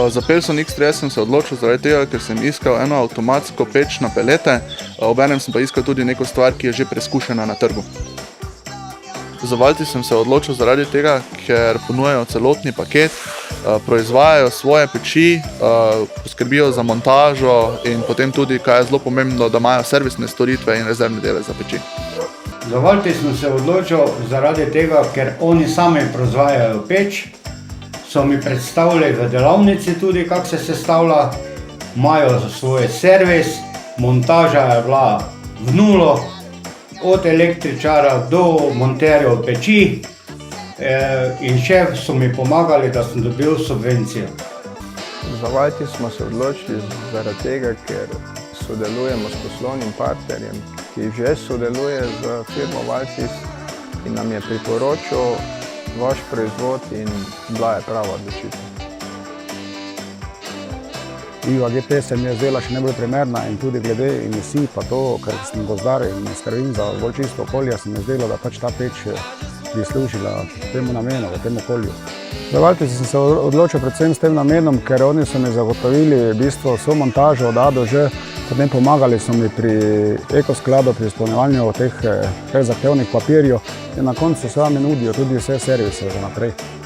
Za Pelson X3 sem se odločil zaradi tega, ker sem iskal eno avtomatsko peč na pelete, obenem sem pa iskal tudi neko stvar, ki je že preskušena na trgu. Za Valtis sem se odločil zaradi tega, ker ponujajo celotni paket, proizvajajo svoje peči, poskrbijo za montažo in potem tudi, kaj je zelo pomembno, da imajo servisne storitve in rezervne dele za peči. Za Valtis sem se odločil zaradi tega, ker oni sami proizvajajo peč, so mi predstavili v delavnici tudi, kako se sestavlja, imajo svoj servis, montaža je bila v nulo, od električara do monterjev peči in še so mi pomagali, da sem dobil subvencijo. Za Valtis smo se odločili zaradi tega, ker sodelujemo s poslovnim partnerjem, ki že sodeluje z firmo Valtis in nam je priporočil vaš proizvod in bila je prava odločitev. IVA GP se mi je zdela še najbolj primerna in tudi glede emisij pa to, ker sem gozdar in skrbim za bolj čisto okolje, se mi je zdelo, da pač ta peč bi služila temu namenu, v tem okolju. Za Valtis sem se odločil predvsem s tem namenom, ker oni so mi zagotovili v bistvu vso montažo od A do Ž, potem pomagali so mi pri ekoskladu, pri izpolnjevanju teh zahtevnih papirjev in na koncu sami nudijo tudi vse servise za naprej.